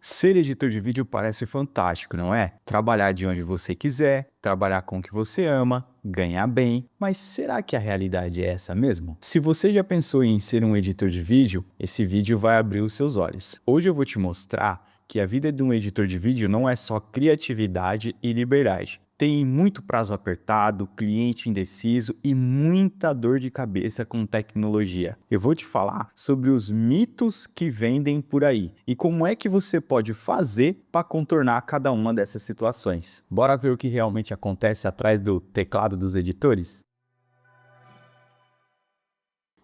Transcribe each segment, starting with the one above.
Ser editor de vídeo parece fantástico, não é? Trabalhar de onde você quiser, trabalhar com o que você ama, ganhar bem, mas será que a realidade é essa mesmo? Se você já pensou em ser um editor de vídeo, esse vídeo vai abrir os seus olhos. Hoje eu vou te mostrar que a vida de um editor de vídeo não é só criatividade e liberdade. Tem muito prazo apertado, cliente indeciso e muita dor de cabeça com tecnologia. Eu vou te falar sobre os mitos que vendem por aí e como é que você pode fazer para contornar cada uma dessas situações. Bora ver o que realmente acontece atrás do teclado dos editores?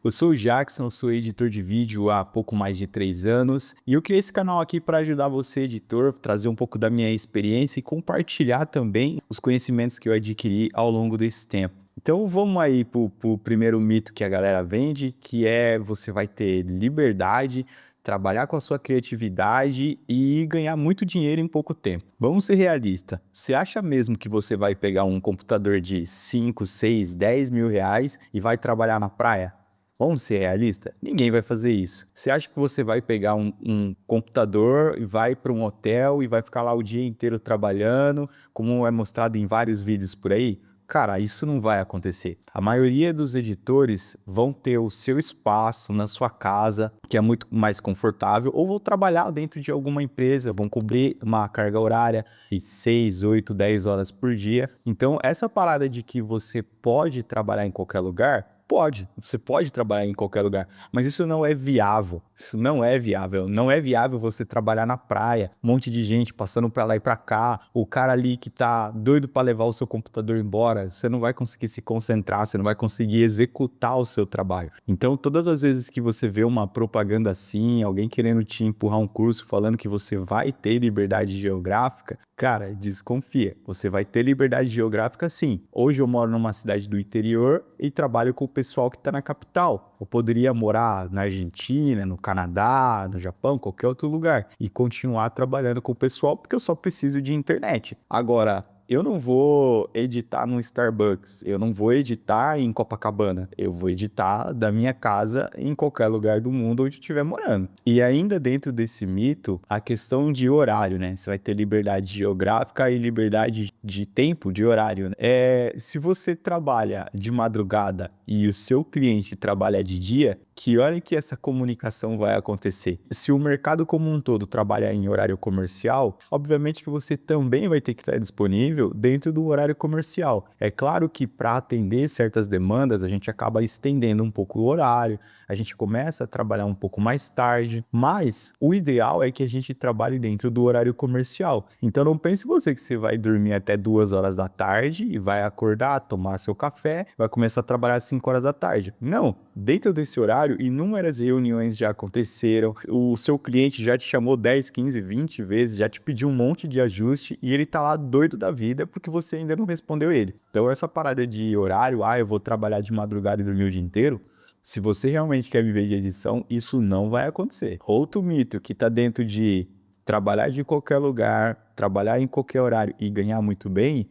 Eu sou o Jackson, sou editor de vídeo há pouco mais de 3 anos e eu criei esse canal aqui para ajudar você, editor, trazer um pouco da minha experiência e compartilhar também os conhecimentos que eu adquiri ao longo desse tempo. Então vamos aí pro primeiro mito que a galera vende, que é você vai ter liberdade, trabalhar com a sua criatividade e ganhar muito dinheiro em pouco tempo. Vamos ser realistas. Você acha mesmo que você vai pegar um computador de 5, 6, 10 mil reais e vai trabalhar na praia? Vamos ser realistas? Ninguém vai fazer isso. Você acha que você vai pegar um computador e vai para um hotel e vai ficar lá o dia inteiro trabalhando, como é mostrado em vários vídeos por aí? Cara, isso não vai acontecer. A maioria dos editores vão ter o seu espaço na sua casa, que é muito mais confortável, ou vão trabalhar dentro de alguma empresa, vão cobrir uma carga horária de 6, 8, 10 horas por dia. Então, essa parada de que você pode trabalhar em qualquer lugar, pode, você pode trabalhar em qualquer lugar, mas isso não é viável. Isso não é viável. Não é viável você trabalhar na praia, um monte de gente passando para lá e para cá, o cara ali que tá doido para levar o seu computador embora, você não vai conseguir se concentrar, você não vai conseguir executar o seu trabalho. Então, todas as vezes que você vê uma propaganda assim, alguém querendo te empurrar um curso falando que você vai ter liberdade geográfica, cara, desconfia. Você vai ter liberdade geográfica sim. Hoje eu moro numa cidade do interior e trabalho com o pessoal que está na capital. Eu poderia morar na Argentina, no Canadá, no Japão, qualquer outro lugar e continuar trabalhando com o pessoal porque eu só preciso de internet. Agora, eu não vou editar no Starbucks, eu não vou editar em Copacabana, eu vou editar da minha casa em qualquer lugar do mundo onde eu estiver morando. E ainda dentro desse mito, a questão de horário, né? Você vai ter liberdade geográfica e liberdade de tempo, de horário, né? Se você trabalha de madrugada e o seu cliente trabalha de dia, que hora que essa comunicação vai acontecer? Se o mercado como um todo trabalha em horário comercial, obviamente que você também vai ter que estar disponível dentro do horário comercial. É claro que para atender certas demandas, a gente acaba estendendo um pouco o horário, a gente começa a trabalhar um pouco mais tarde, mas o ideal é que a gente trabalhe dentro do horário comercial. Então não pense você que você vai dormir até 2 horas da tarde e vai acordar, tomar seu café, vai começar a trabalhar às 5 horas da tarde. Não, dentro desse horário, inúmeras reuniões já aconteceram, o seu cliente já te chamou 10, 15, 20 vezes, já te pediu um monte de ajuste e ele tá lá doido da vida porque você ainda não respondeu ele. Então essa parada de horário, eu vou trabalhar de madrugada e dormir o dia inteiro, se você realmente quer viver de edição, isso não vai acontecer. Outro mito que tá dentro de trabalhar de qualquer lugar, trabalhar em qualquer horário e ganhar muito bem,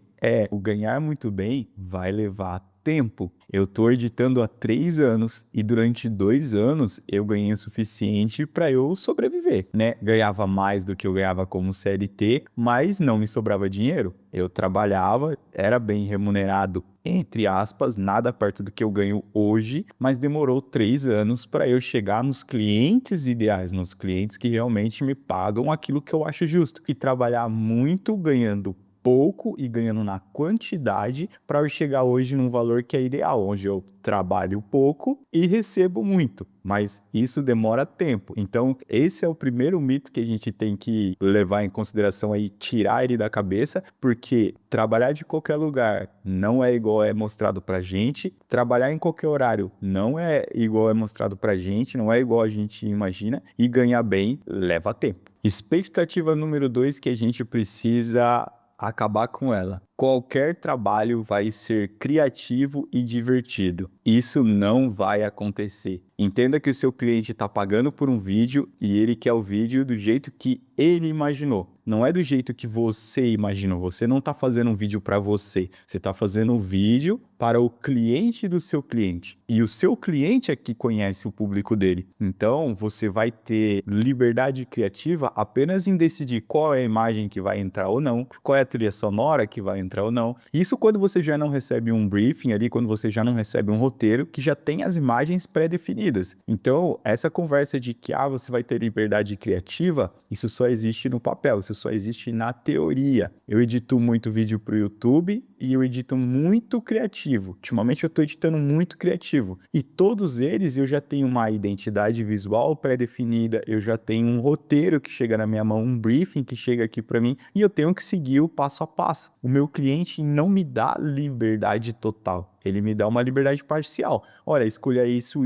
o ganhar muito bem vai levar tempo. Eu tô editando há 3 anos e durante 2 anos eu ganhei o suficiente para eu sobreviver, né? Ganhava mais do que eu ganhava como CLT, mas não me sobrava dinheiro. Eu trabalhava, era bem remunerado, entre aspas, nada perto do que eu ganho hoje, mas demorou 3 anos para eu chegar nos clientes ideais, nos clientes que realmente me pagam aquilo que eu acho justo. E trabalhar muito ganhando pouco e ganhando na quantidade para eu chegar hoje num valor que é ideal, onde eu trabalho pouco e recebo muito, mas isso demora tempo. Então, esse é o primeiro mito que a gente tem que levar em consideração aí, tirar ele da cabeça, porque trabalhar de qualquer lugar não é igual é mostrado pra gente, trabalhar em qualquer horário não é igual é mostrado pra gente, não é igual a gente imagina, e ganhar bem leva tempo. Expectativa número 2 que a gente precisa acabar com ela. Qualquer trabalho vai ser criativo e divertido. Isso não vai acontecer. Entenda que o seu cliente está pagando por um vídeo e ele quer o vídeo do jeito que ele imaginou. Não é do jeito que você imaginou. Você não está fazendo um vídeo para você. Você está fazendo um vídeo para o cliente do seu cliente. E o seu cliente é que conhece o público dele. Então, você vai ter liberdade criativa apenas em decidir qual é a imagem que vai entrar ou não, qual é a trilha sonora que vai entrar ou não. Isso quando você já não recebe um briefing ali, quando você já não recebe um roteiro que já tem as imagens pré-definidas. Então, essa conversa de que você vai ter liberdade criativa, isso só existe no papel, isso só existe na teoria. Eu edito muito vídeo para o YouTube e eu edito muito criativo. Ultimamente eu estou editando muito criativo. E todos eles eu já tenho uma identidade visual pré-definida, eu já tenho um roteiro que chega na minha mão, um briefing que chega aqui para mim, e eu tenho que seguir o passo a passo. O meu cliente não me dá liberdade total. Ele me dá uma liberdade parcial. Olha, escolha isso,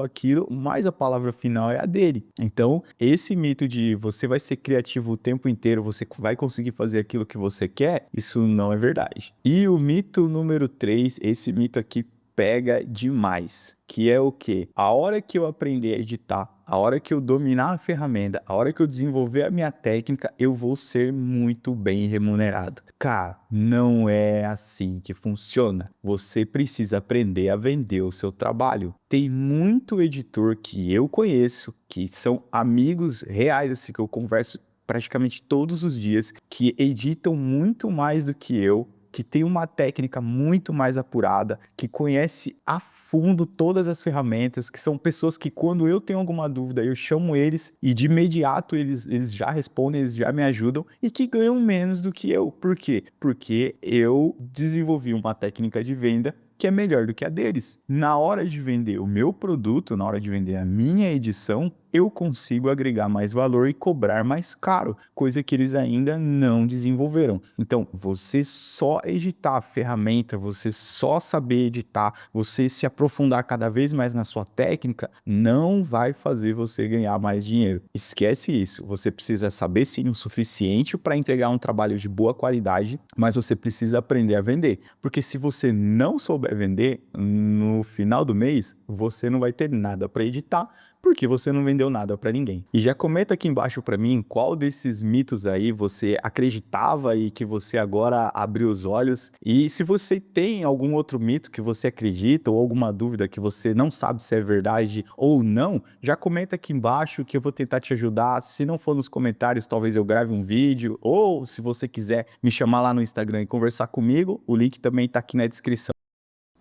aquilo, mas a palavra final é a dele. Então, esse mito de você vai ser criativo o tempo inteiro, você vai conseguir fazer aquilo que você quer, isso não é verdade. E o mito número 3, esse mito aqui pega demais, que é o quê? A hora que eu aprender a editar, a hora que eu dominar a ferramenta, a hora que eu desenvolver a minha técnica, eu vou ser muito bem remunerado. Cara, não é assim que funciona. Você precisa aprender a vender o seu trabalho. Tem muito editor que eu conheço, que são amigos reais, assim, que eu converso praticamente todos os dias, que editam muito mais do que eu, que tem uma técnica muito mais apurada, que conhece a fundo todas as ferramentas, que são pessoas que quando eu tenho alguma dúvida, eu chamo eles e de imediato eles já respondem, eles já me ajudam e que ganham menos do que eu. Por quê? Porque eu desenvolvi uma técnica de venda que é melhor do que a deles. Na hora de vender o meu produto, na hora de vender a minha edição, eu consigo agregar mais valor e cobrar mais caro, coisa que eles ainda não desenvolveram. Então, você só editar a ferramenta, você só saber editar, você se aprofundar cada vez mais na sua técnica, não vai fazer você ganhar mais dinheiro. Esquece isso. Você precisa saber sim o suficiente para entregar um trabalho de boa qualidade, mas você precisa aprender a vender. Porque se você não souber vender, no final do mês, você não vai ter nada para editar, porque você não vendeu nada para ninguém. E já comenta aqui embaixo para mim qual desses mitos aí você acreditava e que você agora abriu os olhos. E se você tem algum outro mito que você acredita ou alguma dúvida que você não sabe se é verdade ou não, já comenta aqui embaixo que eu vou tentar te ajudar. Se não for nos comentários, talvez eu grave um vídeo, ou se você quiser me chamar lá no Instagram e conversar comigo, o link também tá aqui na descrição.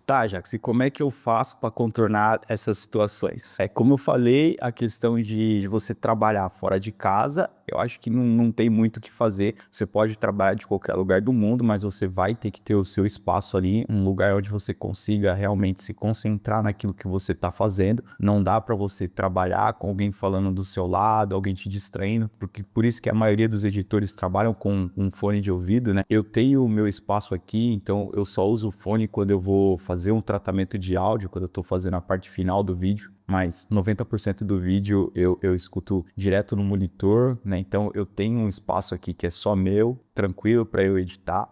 Tá, Jax, e como é que eu faço para contornar essas situações? Como eu falei, a questão de você trabalhar fora de casa, eu acho que não tem muito o que fazer. Você pode trabalhar de qualquer lugar do mundo, mas você vai ter que ter o seu espaço ali, um lugar onde você consiga realmente se concentrar naquilo que você está fazendo. Não dá para você trabalhar com alguém falando do seu lado, alguém te distraindo, porque por isso que a maioria dos editores trabalham com um fone de ouvido, né? Eu tenho o meu espaço aqui, então eu só uso o fone quando eu vou fazer um tratamento de áudio, quando eu estou fazendo a parte final do vídeo, mas 90% do vídeo eu escuto direto no monitor, né? Então eu tenho um espaço aqui que é só meu, tranquilo para eu editar.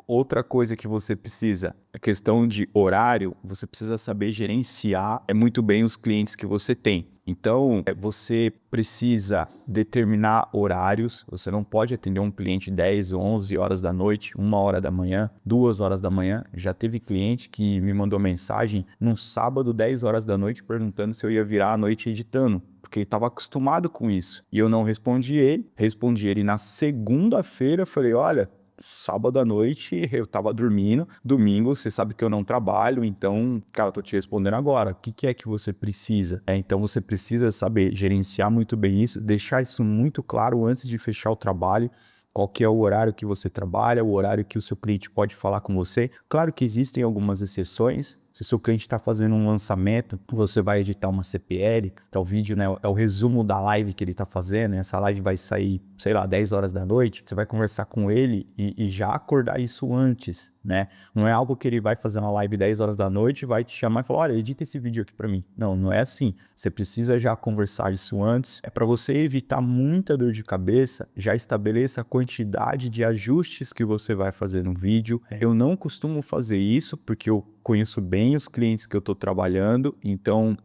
Outra coisa que você precisa, a questão de horário, você precisa saber gerenciar muito bem os clientes que você tem. Então, você precisa determinar horários, você não pode atender um cliente 10, 11 horas da noite, 1 hora da manhã, 2 horas da manhã. Já teve cliente que me mandou mensagem num sábado, 10 horas da noite, perguntando se eu ia virar à noite editando, porque ele estava acostumado com isso. E eu não respondi ele na segunda-feira, falei, olha, sábado à noite eu tava dormindo, domingo você sabe que eu não trabalho, então, cara, eu tô te respondendo agora, o que é que você precisa? Então você precisa saber gerenciar muito bem isso, deixar isso muito claro antes de fechar o trabalho, qual que é o horário que você trabalha, o horário que o seu cliente pode falar com você. Claro que existem algumas exceções. Se o seu cliente está fazendo um lançamento, você vai editar uma CPL, que é o vídeo, né? É o resumo da live que ele está fazendo. Essa live vai sair, sei lá, 10 horas da noite. Você vai conversar com ele e já acordar isso antes, né? Não é algo que ele vai fazer uma live 10 horas da noite, vai te chamar e falar, olha, edita esse vídeo aqui para mim. Não, não é assim. Você precisa já conversar isso antes. Para você evitar muita dor de cabeça, já estabeleça a quantidade de ajustes que você vai fazer no vídeo. Eu não costumo fazer isso porque eu conheço bem os clientes que eu estou trabalhando, então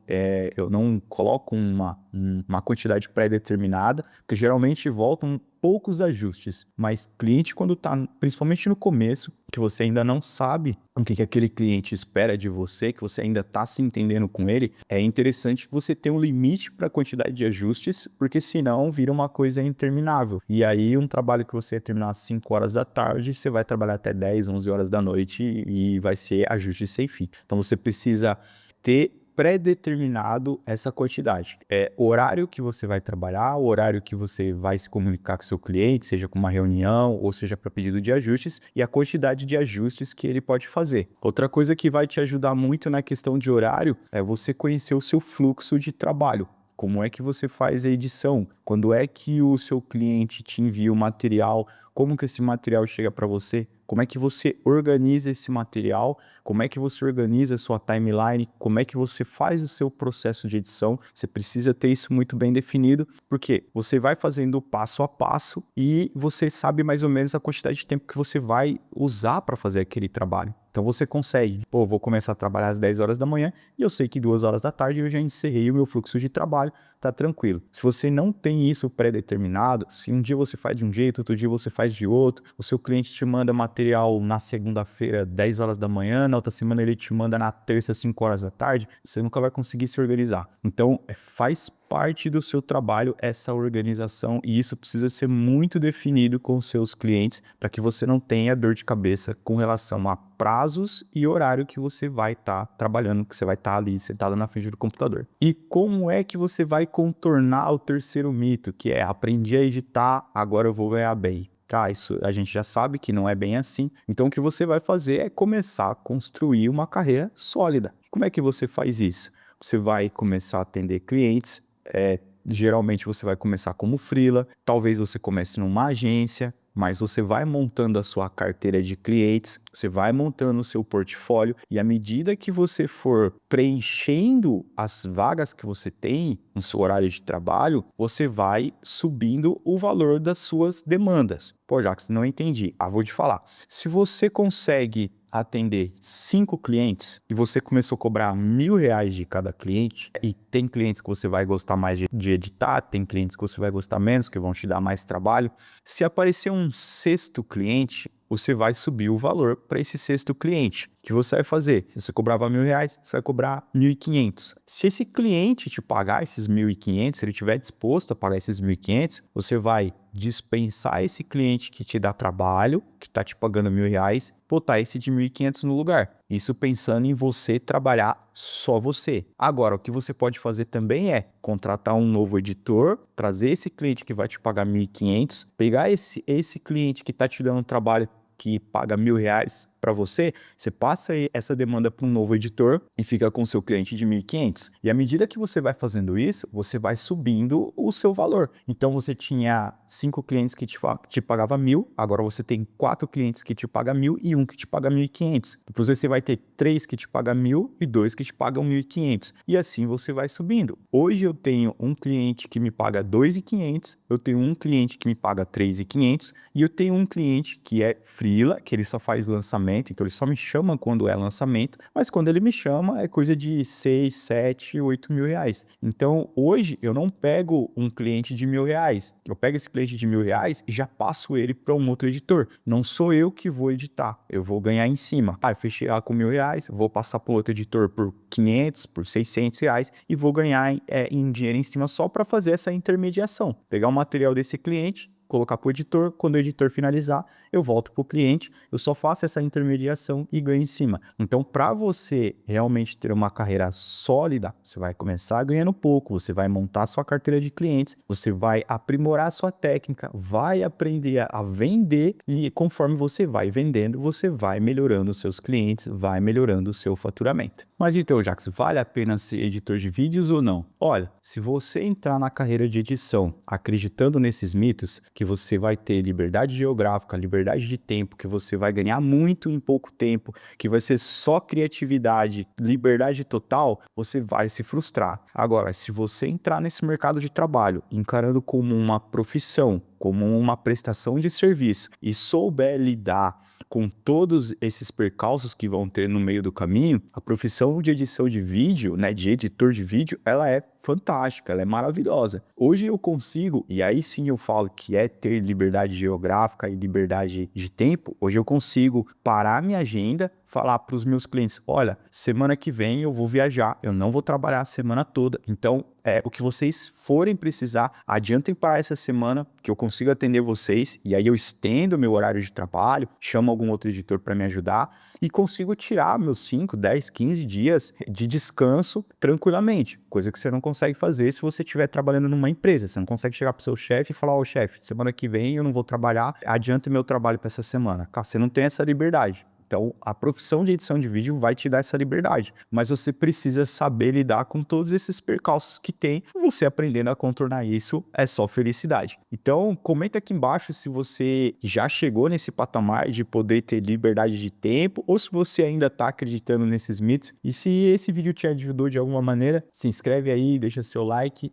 eu não coloco uma quantidade pré-determinada, porque geralmente voltam poucos ajustes, mas cliente quando está, principalmente no começo, que você ainda não sabe o que aquele cliente espera de você, que você ainda está se entendendo com ele, é interessante que você tenha um limite para a quantidade de ajustes, porque senão vira uma coisa interminável. E aí um trabalho que você ia terminar às 5 horas da tarde, você vai trabalhar até 10, 11 horas da noite e vai ser ajuste sem fim. Então você precisa ter pré-determinado essa quantidade. É o horário que você vai trabalhar, o horário que você vai se comunicar com o seu cliente, seja com uma reunião ou seja para pedido de ajustes, e a quantidade de ajustes que ele pode fazer. Outra coisa que vai te ajudar muito na questão de horário é você conhecer o seu fluxo de trabalho. Como é que você faz a edição? Quando é que o seu cliente te envia o material? Como que esse material chega para você? Como é que você organiza esse material? Como é que você organiza a sua timeline? Como é que você faz o seu processo de edição? Você precisa ter isso muito bem definido, porque você vai fazendo passo a passo e você sabe mais ou menos a quantidade de tempo que você vai usar para fazer aquele trabalho. Então você consegue, vou começar a trabalhar às 10 horas da manhã e eu sei que 2 horas da tarde eu já encerrei o meu fluxo de trabalho, tá tranquilo. Se você não tem isso pré-determinado, se um dia você faz de um jeito, outro dia você faz de outro, o seu cliente te manda material na segunda-feira, 10 horas da manhã, na outra semana ele te manda na terça, 5 horas da tarde, você nunca vai conseguir se organizar. Então, faz parte do seu trabalho essa organização e isso precisa ser muito definido com os seus clientes para que você não tenha dor de cabeça com relação a prazos e horário que você vai estar trabalhando, que você vai estar ali sentado na frente do computador. E como é que você vai contornar o terceiro mito, que é aprendi a editar, agora eu vou ganhar bem? Tá, isso a gente já sabe que não é bem assim. Então o que você vai fazer é começar a construir uma carreira sólida. Como é que você faz isso? Você vai começar a atender clientes, geralmente você vai começar como freela, talvez você comece numa agência, mas você vai montando a sua carteira de clientes, você vai montando o seu portfólio e à medida que você for preenchendo as vagas que você tem no seu horário de trabalho, você vai subindo o valor das suas demandas. Pô, Jax, não entendi. Vou te falar. Se você consegue atender 5 clientes e você começou a cobrar R$ 1.000 de cada cliente, e tem clientes que você vai gostar mais de editar, tem clientes que você vai gostar menos, que vão te dar mais trabalho. Se aparecer um sexto cliente, você vai subir o valor para esse sexto cliente. O que você vai fazer? Se você cobrava R$ 1.000, você vai cobrar 1.500. Se esse cliente te pagar esses 1.500, se ele estiver disposto a pagar esses 1.500, você vai dispensar esse cliente que te dá trabalho, que está te pagando R$ 1.000, botar esse de 1.500 no lugar. Isso pensando em você trabalhar só você. Agora, o que você pode fazer também é contratar um novo editor, trazer esse cliente que vai te pagar 1.500, pegar esse cliente que está te dando trabalho que paga R$ 1.000 para você, você passa essa demanda para um novo editor e fica com o seu cliente de 1.500. E à medida que você vai fazendo isso, você vai subindo o seu valor. Então você tinha 5 clientes que te pagavam 1.000, agora você tem 4 clientes que te pagam 1.000 e um que te paga 1.500. Depois você vai ter 3 que te pagam 1.000 e 2 que te pagam 1.500. E assim você vai subindo. Hoje eu tenho um cliente que me paga 2.500, eu tenho um cliente que me paga 3.500 e eu tenho um cliente que é freela, que ele só faz lançamento, então ele só me chama quando é lançamento, mas quando ele me chama é coisa de 6, 7, 8 mil reais. Então hoje eu não pego um cliente de R$ 1.000, eu pego esse cliente de R$ 1.000 e já passo ele para um outro editor. Não sou eu que vou editar, eu vou ganhar em cima. Eu fechei lá com R$ 1.000, vou passar para outro editor por 500, por R$ 600 e vou ganhar em dinheiro em cima só para fazer essa intermediação. Pegar o material desse cliente, colocar para o editor, quando o editor finalizar, eu volto para o cliente, eu só faço essa intermediação e ganho em cima. Então, para você realmente ter uma carreira sólida, você vai começar ganhando pouco, você vai montar sua carteira de clientes, você vai aprimorar sua técnica, vai aprender a vender e conforme você vai vendendo, você vai melhorando os seus clientes, vai melhorando o seu faturamento. Mas então, Jax, vale a pena ser editor de vídeos ou não? Olha, se você entrar na carreira de edição acreditando nesses mitos, que você vai ter liberdade geográfica, liberdade de tempo, que você vai ganhar muito em pouco tempo, que vai ser só criatividade, liberdade total, você vai se frustrar. Agora, se você entrar nesse mercado de trabalho encarando como uma profissão, como uma prestação de serviço e souber lidar com todos esses percalços que vão ter no meio do caminho, a profissão de edição de vídeo, né, de editor de vídeo, ela é fantástica, ela é maravilhosa. Hoje eu consigo, e aí sim eu falo que é ter liberdade geográfica e liberdade de tempo, hoje eu consigo parar minha agenda, falar para os meus clientes, olha, semana que vem eu vou viajar, eu não vou trabalhar a semana toda, então o que vocês forem precisar, adiantem para essa semana que eu consigo atender vocês, e aí eu estendo meu horário de trabalho, chamo algum outro editor para me ajudar e consigo tirar meus 5, 10, 15 dias de descanso tranquilamente, coisa que você não consegue fazer se você estiver trabalhando numa empresa. Você não consegue chegar pro seu chefe e falar, ô chefe, semana que vem eu não vou trabalhar, adianta meu trabalho para essa semana. Cara, você não tem essa liberdade. Então, a profissão de edição de vídeo vai te dar essa liberdade, mas você precisa saber lidar com todos esses percalços que tem. Você aprendendo a contornar isso é só felicidade. Então, comenta aqui embaixo se você já chegou nesse patamar de poder ter liberdade de tempo ou se você ainda está acreditando nesses mitos. E se esse vídeo te ajudou de alguma maneira, se inscreve aí, deixa seu like